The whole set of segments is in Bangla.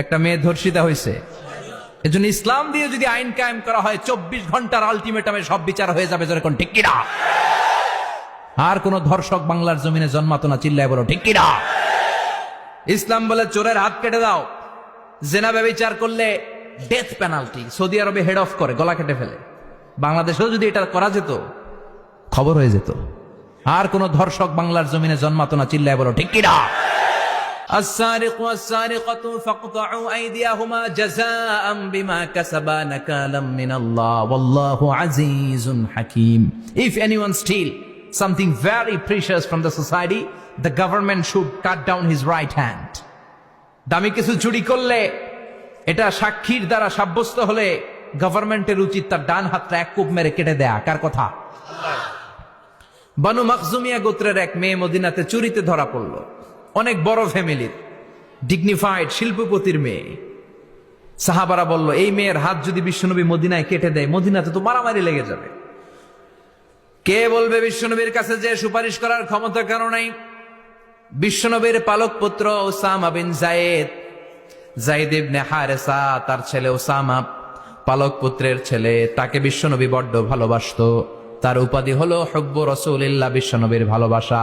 একটা মেয়ে ধর্ষিতা হয়েছে, এজন্য ইসলাম দিয়ে যদি আইন কায়েম করা হয় 24 ঘন্টার আলটিমেটামে সব বিচার হয়ে যাবে, যেরকম ঠিক কিনা? আর কোন ধর্ষক বাংলার জমিনে জন্মাতো না, চিল্লায় বলো ঠিক কিনা? ইসলাম বলে চোরের হাত কেটে দাও, জেনা ব্যভিচার করলে ডেথ পেনাল্টি। সৌদি আরবে হেড অফ করে, গলা কেটে ফেলে। বাংলাদেশেও যদি এটা করা যেত, খবর হয়ে যেত। আর কোন ধর্ষক বাংলার জমিনে জন্মাতো না, চিল্লায় বলো ঠিক কিনা? السارق والسارقة فاقطعوا أيديهما جزاء بما كسبا نكالا من الله والله عزيز حكيم. If anyone steal something very precious from the society, the government should cut down his right hand. দামি কিছু চুরি করলে, এটা সাক্ষীর দ্বারা সাব্যস্ত হলে গভর্নমেন্টের উচিত তার ডান হাতটা এক কোপ মেরে কেটে দেয়া। কার কথা? বানু মাখজুমিয়া গোত্রের এক মেয়ে মদিনাতে চুরিতে ধরা পড়ল। অনেক বড় ফ্যামিলির, ডিগনিফাইড শিল্পপতির মেয়ে। সাহাবারা বলল, এই মেয়ের হাত যদি বিশ্বনবী মদিনায় কেটে দেয়, মদিনাতে তো মারামারি লেগে যাবে। কে বলবে বিশ্বনবীর কাছে যে সুপারিশ করার ক্ষমতা কারো নাই? বিশ্বনবীর পালক পুত্র ওসামা বিন যায়েদ, যায়েদ ইবনে হারেসা, তার ছেলে ওসামা পালক পুত্রের ছেলে, তাকে বিশ্বনবী বড্ড ভালোবাসতো। তার উপাধি হলো হুব্বু রাসূলিল্লাহ, বিশ্বনবীর ভালোবাসা।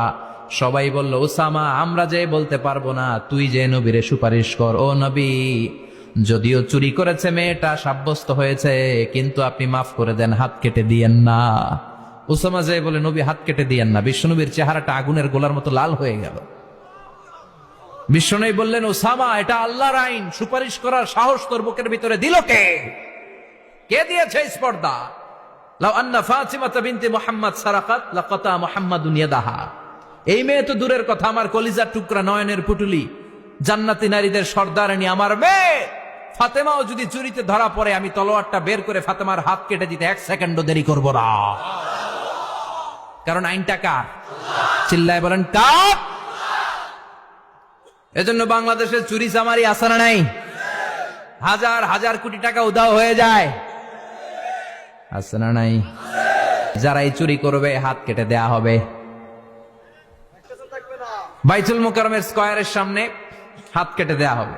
সবাই বলল, ওসামা, আমরা যে বলতে পারবো না, তুই যে নবীরে সুপারিশ কর। ও নবী, যদিও চুরি করেছে মেয়েটা, সাব্যস্ত হয়েছে, কিন্তু আপনি মাফ করে দেন, হাত কেটে দিয়েন না। ওসামা যে বলে, নবী হাত কেটে দিয়েন না। বিশ্বনবীর চেহারাটা আগুনের গোলার মতো লাল হয়ে গেল। বিশ্বনবী বললেন, ওসামা, এটা আল্লাহর আইন, সুপারিশ করার সাহস তোর বুকের ভিতরে দিল কে? কে দিয়েছে স্পর্ধা? লাউ আন্না ফাতিমাতা বিনতে মুহাম্মদ সারাকাত লাকাতা মুহাম্মাদুন ইয়াদাহা। এই মেয়ে তো দূরের কথা, আমার কলিজার টুকরা, নয়নের পুটুলি, জান্নাতি নারীদের সর্দারানী আমার মেয়ে ফাতেমাও যদি চুরিতে ধরা পড়ে, আমি তলোয়ারটা বের করে ফাতেমার হাত কেটে দিতে 1 সেকেন্ডও দেরি করব না। কারণ আইনটা কার? চিল্লায় বলেন কার? এজন্য বাংলাদেশের চুরি চামারি আসানা নাই, হাজার হাজার কোটি টাকা উধাও হয়ে যায়, আসানা নাই। যারা এই চুরি করবে, হাত কেটে দেয়া হবে। বাইতুল মুকাররমের স্কয়ারের সামনে হাত কেটে দেয়া হবে।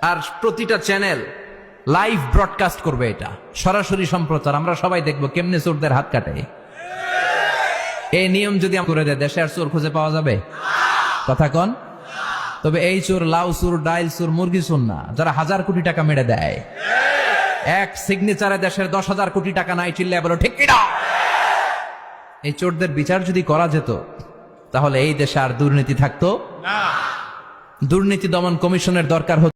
আর প্রতিটা চ্যানেল লাইভ ব্রডকাস্ট করবে, এটা সরাসরি সম্প্রচার। আমরা সবাই দেখবো কেমনে চোরদের হাত কাটে। এই নিয়ম যদি করে দেয়, দেশে আর চোর খুঁজে পাওয়া যাবে? কথা কন। তবে এই চোর লাউ চোর, ডাইল চোর, মুরগি চোর না, যারা 1000 কোটি টাকা মেরে দেয়। এক সিগনেচারে দেশের 10,000 কোটি টাকা নাই, চিল্লায় বলো ঠিক কিনা? এই চোরদের বিচার যদি করা যেত, তাহলে এই দেশে আর দুর্নীতি থাকতো না। দুর্নীতি দমন কমিশনের দরকার হতো।